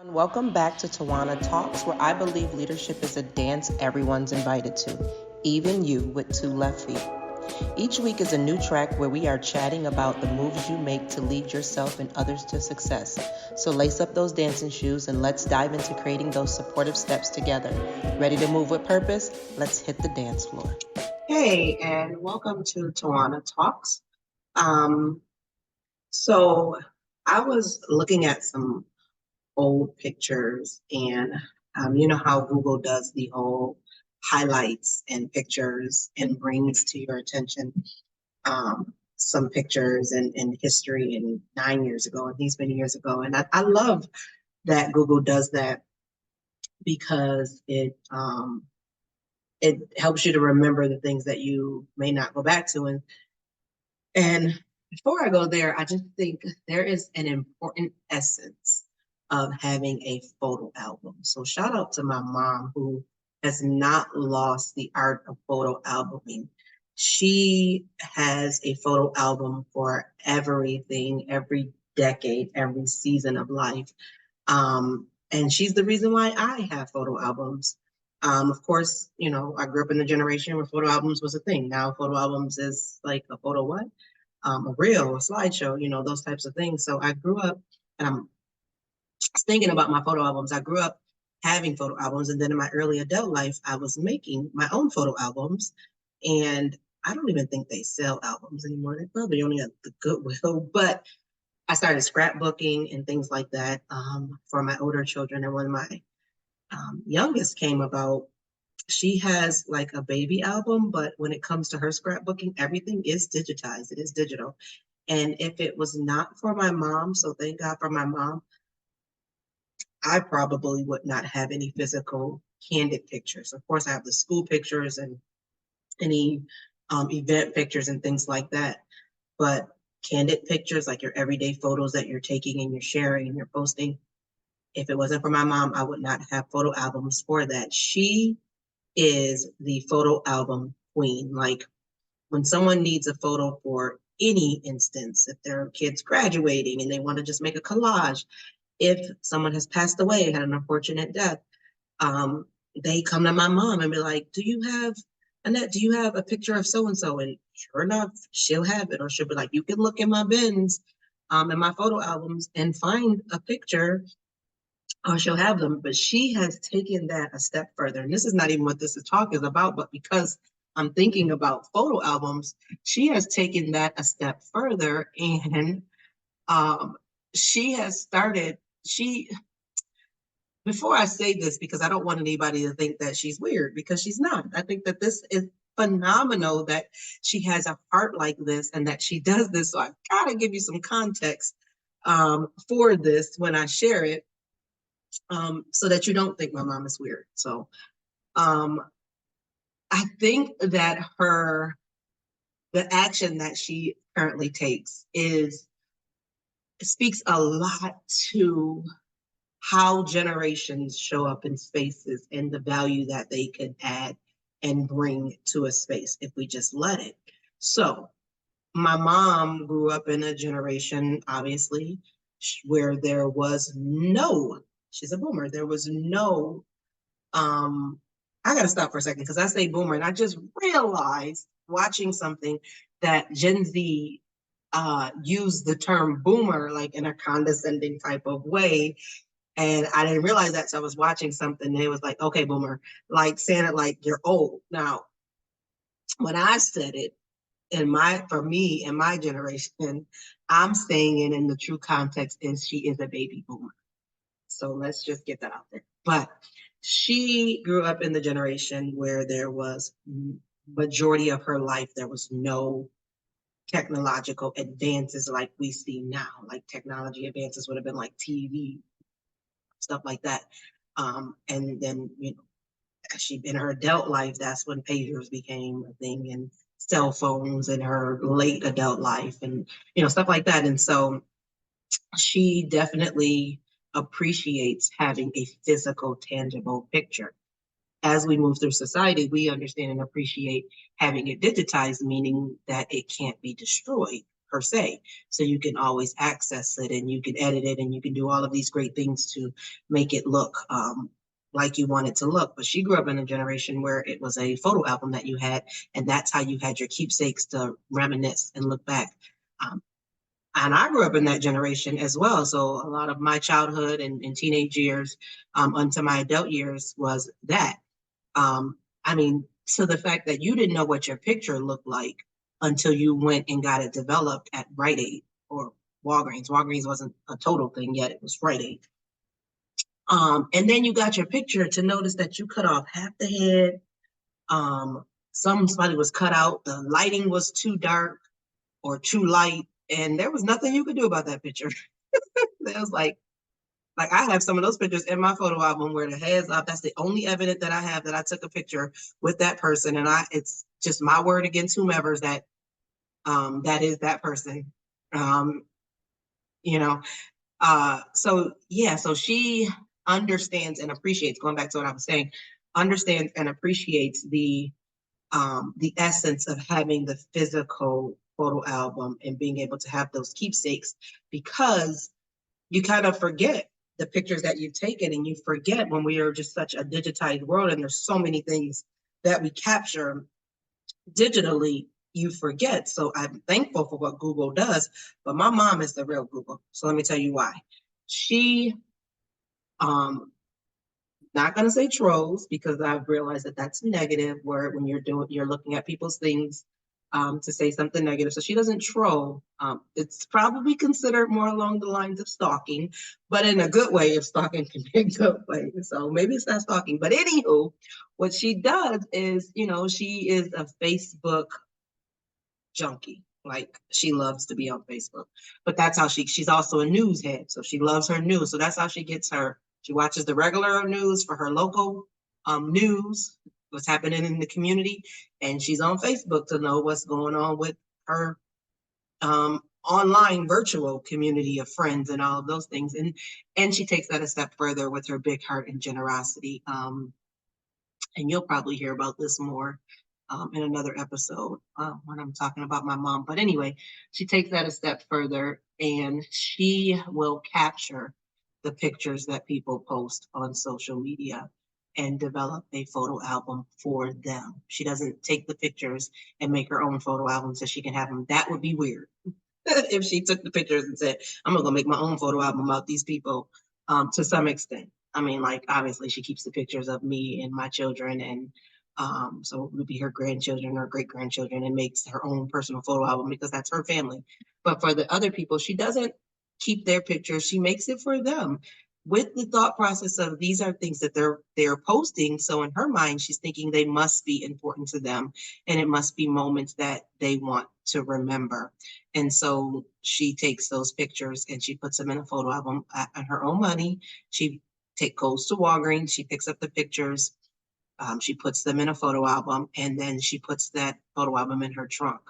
Welcome back to Tawana Talks, where I believe leadership is a dance everyone's invited to, even you with two left feet. Each week is a new track where we are chatting about the moves you make to lead yourself and others to success. So lace up those dancing shoes and let's dive into creating those supportive steps together. Ready to move with purpose? Let's hit the dance floor. Hey, and welcome to Tawana Talks. Um, so I was looking at some old pictures, and you know how Google does the whole highlights and pictures and brings to your attention some pictures and history and 9 years ago and these many years ago. And I love that Google does that because it helps you to remember the things that you may not go back to. And before I go there, I just think there is an important essence of having a photo album. So shout out to my mom who has not lost the art of photo albuming. She has a photo album for everything, every decade, every season of life. And she's the reason why I have photo albums. Of course, you know, I grew up in a generation where photo albums was a thing. Now photo albums is like a photo what? A reel, a slideshow, you know, those types of things. So I grew up, and I'm thinking about my photo albums. I grew up having photo albums, and then in my early adult life, I was making my own photo albums, and I don't even think they sell albums anymore. They probably only at the Goodwill, but I started scrapbooking and things like that for my older children. And when my youngest came about, she has like a baby album, but when it comes to her scrapbooking, everything is digitized. It is digital. And if it was not for my mom, so thank God for my mom, I probably would not have any physical candid pictures. Of course, I have the school pictures and any event pictures and things like that. But candid pictures, like your everyday photos that you're taking and you're sharing and you're posting, if it wasn't for my mom, I would not have photo albums for that. She is the photo album queen. Like when someone needs a photo for any instance, if their kid's graduating and they want to just make a collage, if someone has passed away, had an unfortunate death, um, they come to my mom and be like, "Do you have Annette? Do you have a picture of so and so?" And sure enough, she'll have it, or she'll be like, "You can look in my bins, in my photo albums, and find a picture." Or she'll have them, but she has taken that a step further. And this is not even what this talk is about, but because I'm thinking about photo albums, she has taken that a step further, and um, she has started. She Before I say this, because I don't want anybody to think that she's weird, because she's not. I think that this is phenomenal that she has a heart like this and that she does this. So I've got to give you some context for this when I share it, so that you don't think my mom is weird. So um, I think that the action that she currently takes speaks a lot to how generations show up in spaces and the value that they could add and bring to a space if we just let it. So my mom grew up in a generation, obviously, where there was no, she's a boomer, there was no, I gotta stop for a second because I say boomer and I just realized watching something that Gen Z used the term boomer like in a condescending type of way, and I didn't realize that. So I was watching something and it was like, okay, boomer, like saying it like you're old. Now, when I said it for me, in my generation, I'm saying it in the true context is she is a baby boomer. So let's just get that out there. But she grew up in the generation where there was majority of her life, there was no technological advances like we see now. Like technology advances would have been like TV, stuff like that. And then, you know, she in her adult life, that's when pagers became a thing and cell phones in her late adult life and, you know, stuff like that. And so she definitely appreciates having a physical, tangible picture. As we move through society, we understand and appreciate having it digitized, meaning that it can't be destroyed. per se. So you can always access it and you can edit it and you can do all of these great things to make it look like you want it to look. But she grew up in a generation where it was a photo album that you had, and that's how you had your keepsakes to reminisce and look back. Um, and I grew up in that generation as well. So a lot of my childhood and teenage years unto my adult years was that. Um, I mean, so the fact that you didn't know what your picture looked like until you went and got it developed at Rite Aid or Walgreens. Walgreens wasn't a total thing yet, it was Rite Aid. And then you got your picture to notice that you cut off half the head. Somebody was cut out, the lighting was too dark or too light, and there was nothing you could do about that picture. It was like I have some of those pictures in my photo album where the head's up. That's the only evidence that I have that I took a picture with that person, and it's just my word against whomever's that that is that person. Um, you know, so yeah, so she understands and appreciates. Going back to what I was saying, understands and appreciates the essence of having the physical photo album and being able to have those keepsakes, because you kind of forget the pictures that you've taken, and you forget when we are just such a digitized world and there's so many things that we capture digitally, you forget. So I'm thankful for what Google does, but my mom is the real Google. So let me tell you why. She um not going to say trolls, because I've realized that that's a negative word when you're looking at people's things, to say something negative. So she doesn't troll. It's probably considered more along the lines of stalking, but in a good way, if stalking can be a good way. So maybe it's not stalking. But anywho, what she does is, she is a Facebook junkie. Like, she loves to be on Facebook, but that's how she's also a news head. So she loves her news. So that's how she gets she watches the regular news for her local news, what's happening in the community. And she's on Facebook to know what's going on with her online virtual community of friends and all of those things. And she takes that a step further with her big heart and generosity. And you'll probably hear about this more in another episode when I'm talking about my mom. But anyway, she takes that a step further, and she will capture the pictures that people post on social media and develop a photo album for them. She doesn't take the pictures and make her own photo album so she can have them. That would be weird. If she took the pictures and said, I'm gonna go make my own photo album about these people, to some extent. I mean, like, obviously she keeps the pictures of me and my children, and so it would be her grandchildren or great grandchildren, and makes her own personal photo album because that's her family. But for the other people, she doesn't keep their pictures. She makes it for them with the thought process of these are things that they're posting. So in her mind, she's thinking they must be important to them, and it must be moments that they want to remember. And so she takes those pictures and she puts them in a photo album on her own money. She goes to Walgreens, she picks up the pictures, she puts them in a photo album, and then she puts that photo album in her trunk.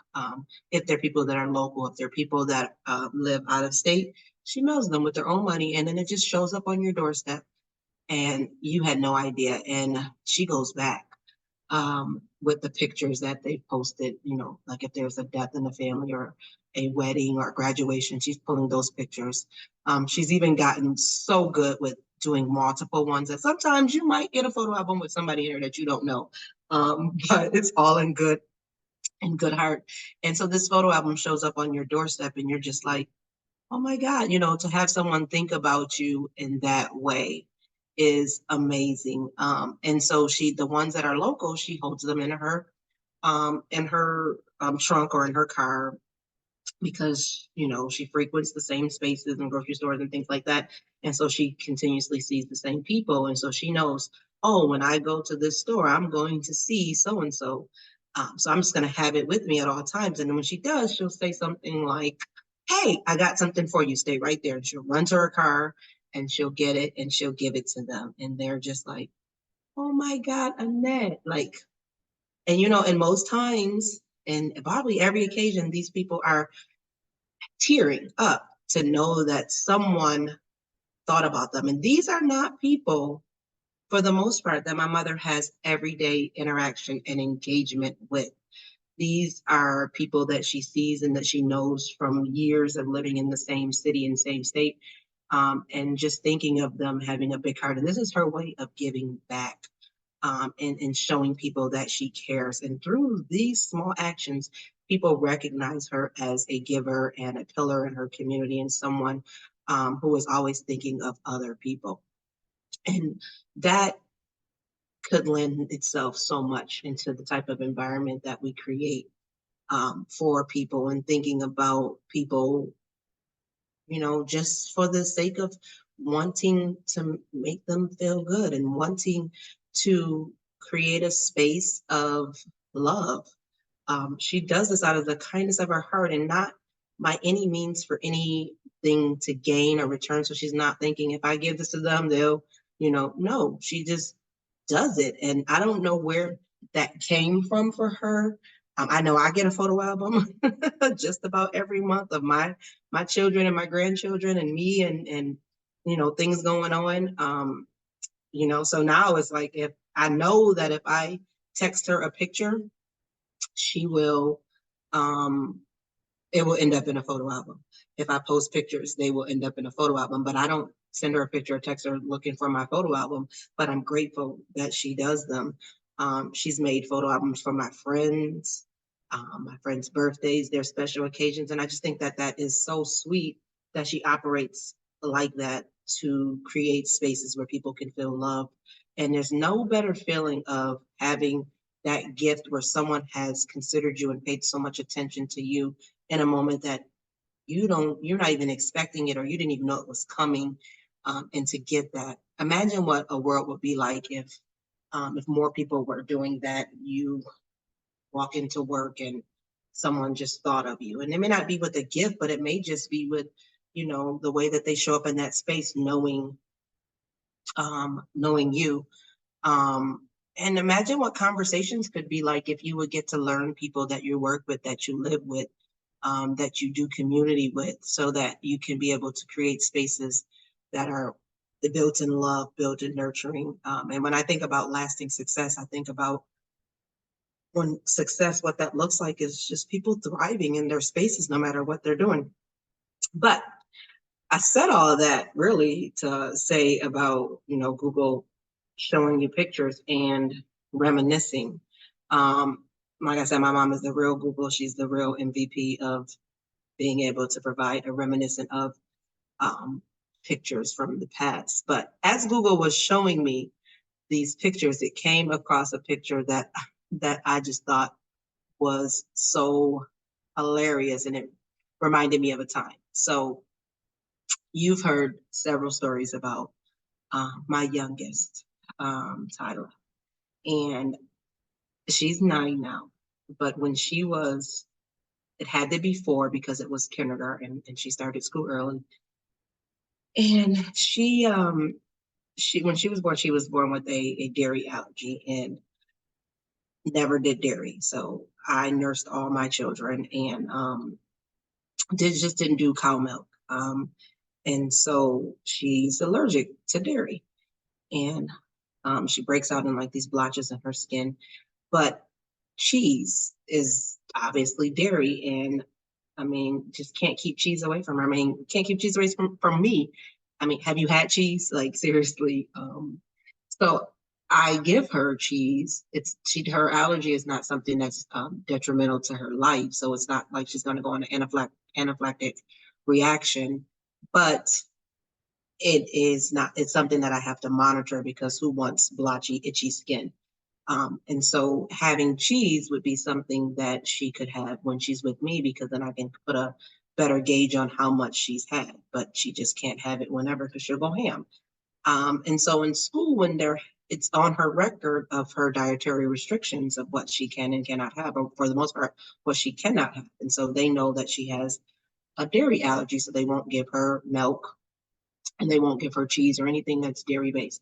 If they're people that are local, if they're people that live out of state, she mails them with their own money, and then it just shows up on your doorstep, and you had no idea. And she goes back with the pictures that they posted, like if there's a death in the family or a wedding or graduation, she's pulling those pictures. She's even gotten so good with doing multiple ones that sometimes you might get a photo album with somebody here that you don't know. But it's all in good heart. And so this photo album shows up on your doorstep, and you're just like, oh my God, to have someone think about you in that way is amazing. And so the ones that are local, she holds them in her trunk or in her car, because she frequents the same spaces and grocery stores and things like that, and so she continuously sees the same people, and so she knows, oh, when I go to this store, I'm going to see so and so, so I'm just going to have it with me at all times. And then when she does, she'll say something like, hey, I got something for you, stay right there. And she'll run to her car and she'll get it and she'll give it to them, and they're just like, oh my God, Annette, like. And most times, and probably every occasion, these people are tearing up to know that someone thought about them. And these are not people, for the most part, that my mother has everyday interaction and engagement with. These are people that she sees and that she knows from years of living in the same city and same state. And just thinking of them having a big heart. And this is her way of giving back, and showing people that she cares. And through these small actions, people recognize her as a giver and a pillar in her community, and someone who is always thinking of other people. And that could lend itself so much into the type of environment that we create for people, and thinking about people, just for the sake of wanting to make them feel good and wanting to create a space of love. She does this out of the kindness of her heart, and not by any means for anything to gain or return. So she's not thinking, if I give this to them, they'll, no, she just does it. And I don't know where that came from for her. I know I get a photo album just about every month of my children and my grandchildren and me, and things going on. So now it's like, if I know that if I text her a picture, she will it will end up in a photo album. If I post pictures, they will end up in a photo album. But I don't send her a picture or text her looking for my photo album, but I'm grateful that she does them. She's made photo albums for my friends' birthdays, their special occasions. And I just think that that is so sweet that she operates like that, to create spaces where people can feel loved. And there's no better feeling of having that gift where someone has considered you and paid so much attention to you in a moment that you're not even expecting it, or you didn't even know it was coming. And to get that, imagine what a world would be like if more people were doing that. You walk into work and someone just thought of you, and it may not be with a gift, but it may just be with the way that they show up in that space, knowing you. And imagine what conversations could be like if you would get to learn people that you work with, that you live with, that you do community with, so that you can be able to create spaces that are built in love, built in nurturing. And when I think about lasting success, I think about when success, what that looks like is just people thriving in their spaces, no matter what they're doing. But I said all of that really to say about, Google showing you pictures and reminiscing. Like I said, my mom is the real Google. She's the real MVP of being able to provide a reminiscent of pictures from the past. But as Google was showing me these pictures, it came across a picture that I just thought was so hilarious, and it reminded me of a time. So you've heard several stories about my youngest, Tyler, and she's 9 now. But when she was, it had to be 4 because it was kindergarten and she started school early. And she when she was born with a dairy allergy and never did dairy. So I nursed all my children, and didn't do cow milk. And so she's allergic to dairy, and she breaks out in like these blotches in her skin. But cheese is obviously dairy, and I mean, just can't keep cheese away from her. I mean, can't keep cheese away from me. I mean, have you had cheese? Like, seriously. So I give her cheese. Her allergy is not something that's detrimental to her life. So it's not like she's going to go on an anaphylactic reaction, but it's something that I have to monitor, because who wants blotchy, itchy skin? And so having cheese would be something that she could have when she's with me, because then I can put a better gauge on how much she's had, but she just can't have it whenever, because she'll go ham. And so in school, it's on her record of her dietary restrictions of what she can and cannot have, or for the most part, what she cannot have. And so they know that she has a dairy allergy, so they won't give her milk and they won't give her cheese or anything that's dairy based.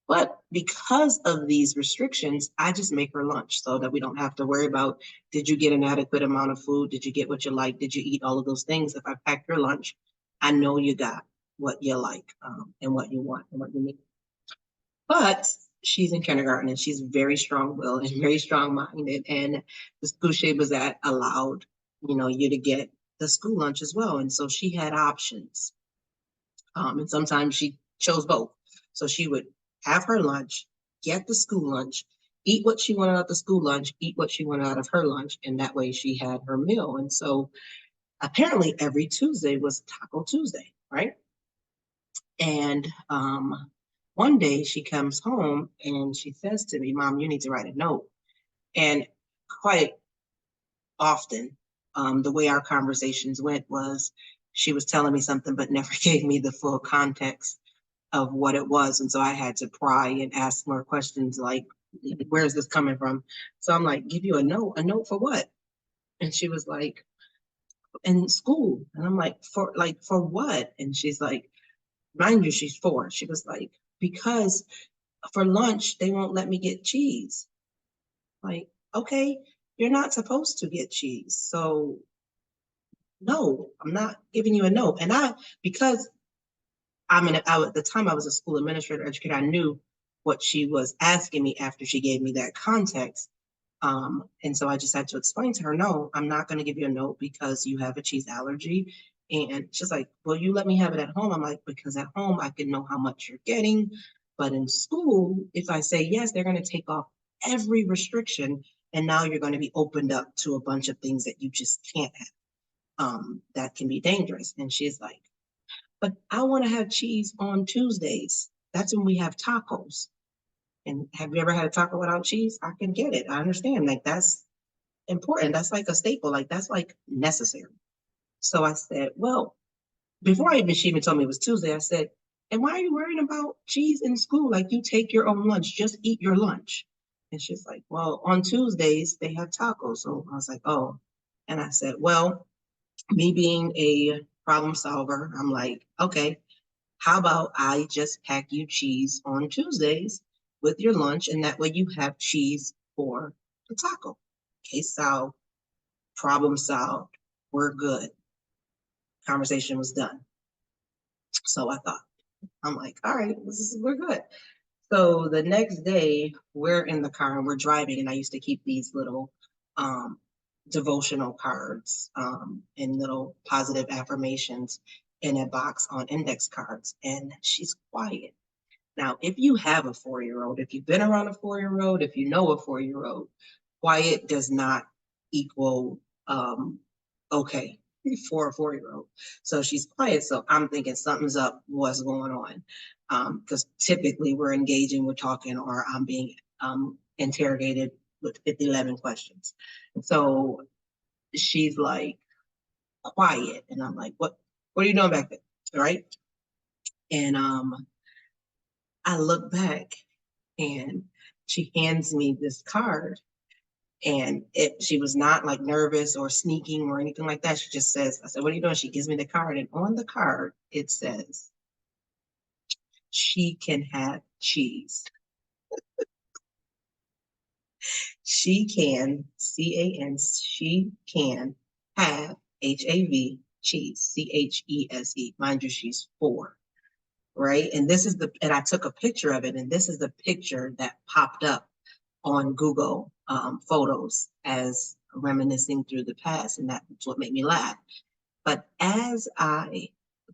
But because of these restrictions, I just make her lunch so that we don't have to worry about, did you get an adequate amount of food? Did you get what you like? Did you eat all of those things? If I pack your lunch, I know you got what you like, and what you want and what you need. But she's in kindergarten and she's very strong-willed and very strong-minded. And the school she was at allowed, you to get the school lunch as well. And so she had options. And sometimes she chose both. So she would have her lunch, get the school lunch, eat what she wanted out of the school lunch, eat what she wanted out of her lunch, and that way she had her meal. And so apparently every Tuesday was Taco Tuesday, right? And one day she comes home and she says to me, Mom, you need to write a note. And quite often, the way our conversations went was she was telling me something, but never gave me the full context of what it was. And so I had to pry and ask more questions like, where's this coming from? So I'm like, give you a note for what? And she was like, in school. And I'm like, for what? And she's like, mind you, she's 4. She was like, because for lunch, they won't let me get cheese. Like, okay, you're not supposed to get cheese. So no, I'm not giving you a no. And because at the time I was a school administrator educator, I knew what she was asking me after she gave me that context. And so I just had to explain to her, no, I'm not going to give you a note because you have a cheese allergy. And she's like, well, you let me have it at home. I'm like, because at home I can know how much you're getting. But in school, if I say yes, they're going to take off every restriction. And now you're going to be opened up to a bunch of things that you just can't have. That can be dangerous. And she's like, but I want to have cheese on Tuesdays. That's when we have tacos. And have you ever had a taco without cheese? I can get it. I understand. Like that's important. That's like a staple. Like that's like necessary. So I said, well, before she even told me it was Tuesday, I said, and why are you worrying about cheese in school? Like you take your own lunch, just eat your lunch. And she's like, well, on Tuesdays they have tacos. So I was like, oh. And I said, well, me being a problem solver, I'm like, okay, how about I just pack you cheese on Tuesdays with your lunch, and that way you have cheese for the taco. Case solved, problem solved, we're good. Conversation was done. So I thought, I'm like, all right, we're good. So the next day, we're in the car and we're driving, and I used to keep these little um, devotional cards and little positive affirmations in a box on index cards. And she's quiet. Now, if you have a 4-year-old, if you've been around a 4-year-old, if you know a 4-year-old, quiet does not equal okay for a 4-year-old. So she's quiet. So I'm thinking something's up, what's going on? Because typically we're engaging, we're talking, or I'm being interrogated with 11 questions. So she's like quiet. And I'm like, what are you doing back there? Right. And I look back and she hands me this card, and she was not like nervous or sneaking or anything like that. She just says, I said, what are you doing? She gives me the card, and on the card it says, she can have cheese. She can, CAN, she can have HAV cheese, CHESE. Mind you, she's 4, right? And and I took a picture of it, and this is the picture that popped up on Google Photos as reminiscing through the past, and that's what made me laugh. But as I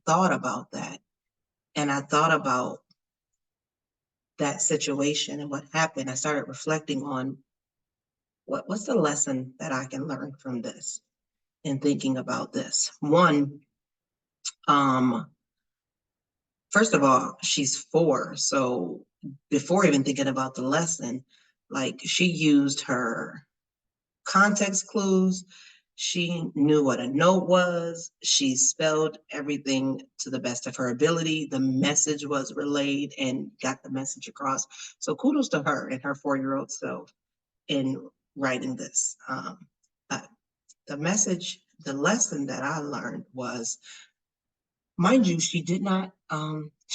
thought about that, and I thought about that situation and what happened, I started reflecting on what's the lesson that I can learn from this and thinking about this. One, um, first of all, she's 4, so before even thinking about the lesson, like she used her context clues. She knew what a note was. She spelled everything to the best of her ability. The message was relayed and got the message across. So kudos to her and her 4-year-old self in writing this. Uh, the lesson that I learned was, mind you, she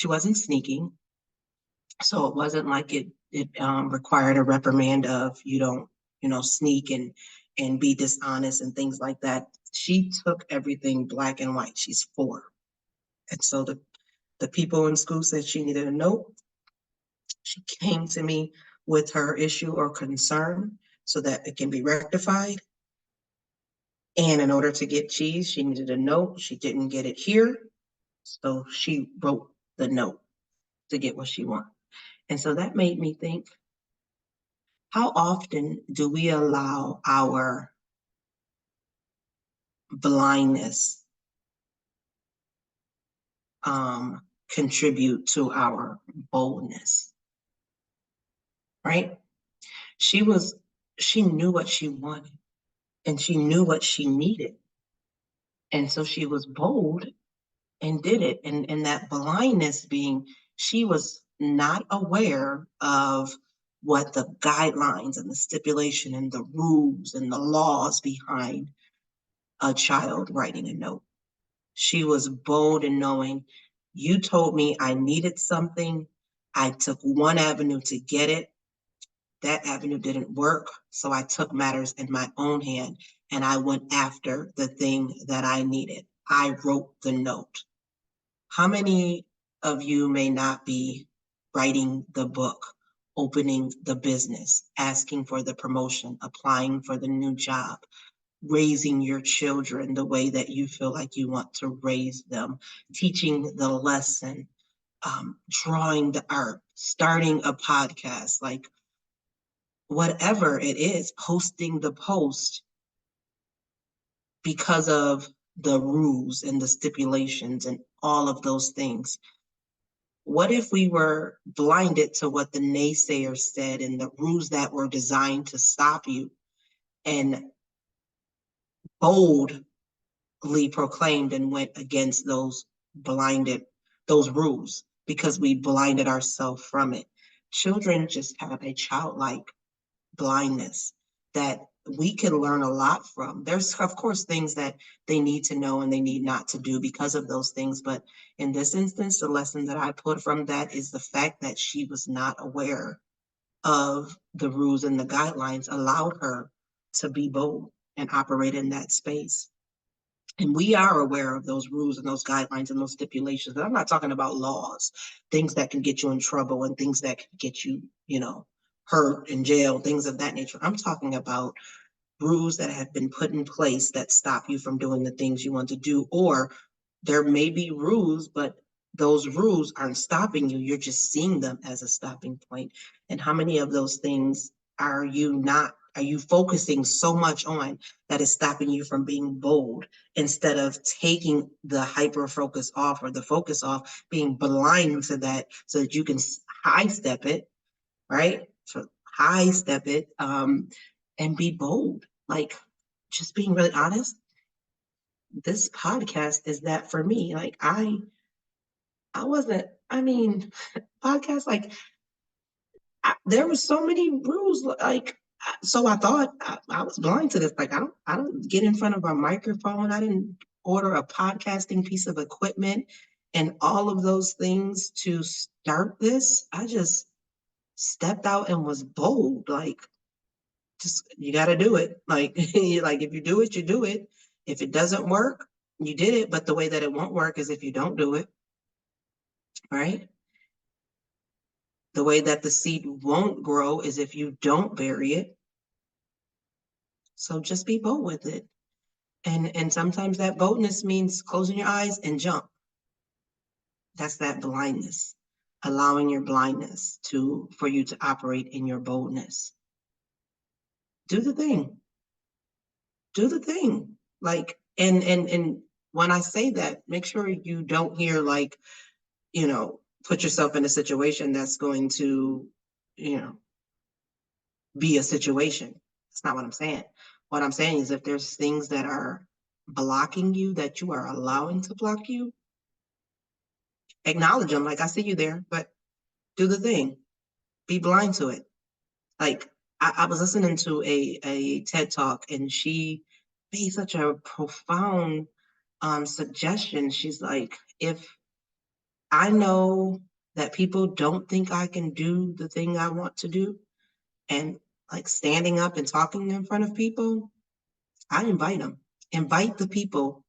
wasn't sneaking. So it wasn't like it required a reprimand of you don't, sneak and be dishonest and things like that. She took everything black and white. She's 4. And so the people in school said she needed a note. She came to me with her issue or concern so that it can be rectified. And in order to get cheese, she needed a note. She didn't get it here. So she wrote the note to get what she wanted. And so that made me think, how often do we allow our blindness contribute to our boldness, right? She knew what she wanted and she knew what she needed. And so she was bold and did it. And that blindness being, she was not aware of what the guidelines and the stipulation and the rules and the laws behind a child writing a note. She was bold in knowing, you told me I needed something. I took one avenue to get it. That avenue didn't work. So I took matters in my own hand and I went after the thing that I needed. I wrote the note. How many of you may not be writing the book, opening the business, asking for the promotion, applying for the new job, raising your children the way that you feel like you want to raise them, teaching the lesson, drawing the art, starting a podcast, like whatever it is, posting the post because of the rules and the stipulations and all of those things. What if we were blinded to what the naysayers said and the rules that were designed to stop you and boldly proclaimed and went against those rules because we blinded ourselves from it? Children just have a childlike blindness that we can learn a lot from. There's, of course, things that they need to know and they need not to do because of those things. But in this instance, the lesson that I put from that is the fact that she was not aware of the rules and the guidelines allowed her to be bold and operate in that space. And we are aware of those rules and those guidelines and those stipulations. But I'm not talking about laws, things that can get you in trouble and things that can get you, hurt in jail, things of that nature. I'm talking about rules that have been put in place that stop you from doing the things you want to do. Or there may be rules, but those rules aren't stopping you. You're just seeing them as a stopping point. And how many of those things are you focusing so much on that is stopping you from being bold instead of taking the hyper focus off or the focus off, being blind to that so that you can high step it, right? So high step it and be bold. Like, just being really honest, this podcast is that for me. Like, I wasn't, podcast, like, there were so many rules, like, so I thought I was blind to this. Like, I don't get in front of a microphone. I didn't order a podcasting piece of equipment and all of those things to start this. I just stepped out and was bold. Like, just, you got to do it. Like, like, if you do it, you do it. If it doesn't work, you did it. But the way that it won't work is if you don't do it, right? The way that the seed won't grow is if you don't bury it. So just be bold with it. And sometimes that boldness means closing your eyes and jump. That's that blindness, allowing your blindness for you to operate in your boldness. Do the thing. Do the thing. Like, and when I say that, make sure you don't hear like, put yourself in a situation that's going to, be a situation. That's not what I'm saying. What I'm saying is if there's things that are blocking you, that you are allowing to block you, acknowledge them. Like, I see you there, but do the thing. Be blind to it. Like, I was listening to a TED Talk and she made such a profound suggestion. She's like, if I know that people don't think I can do the thing I want to do, and like standing up and talking in front of people, I invite them. Invite the people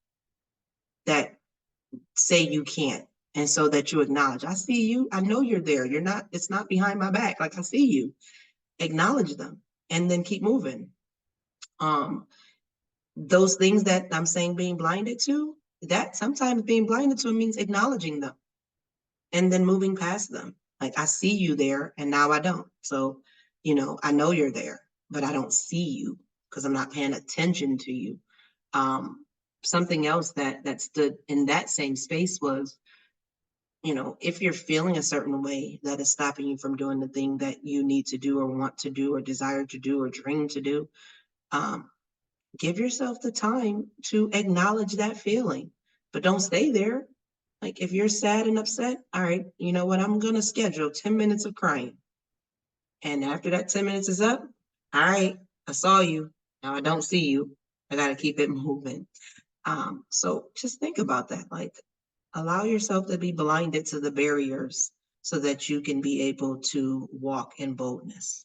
that say you can't. And so that you acknowledge, I see you, I know you're there. You're not, it's not behind my back. Like I see you. Acknowledge them and then keep moving. Those things that I'm saying being blinded to, that sometimes being blinded to means acknowledging them and then moving past them. Like I see you there and now I don't. So, I know you're there, but I don't see you because I'm not paying attention to you. Something else that stood in that same space was, if you're feeling a certain way that is stopping you from doing the thing that you need to do or want to do or desire to do or dream to do, give yourself the time to acknowledge that feeling, but don't stay there. Like if you're sad and upset, all right, you know what? I'm going to schedule 10 minutes of crying. And after that 10 minutes is up, all right, I saw you. Now I don't see you. I got to keep it moving. So just think about that. Like allow yourself to be blinded to the barriers so that you can be able to walk in boldness.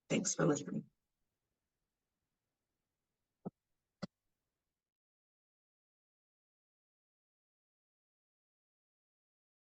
Thanks for listening.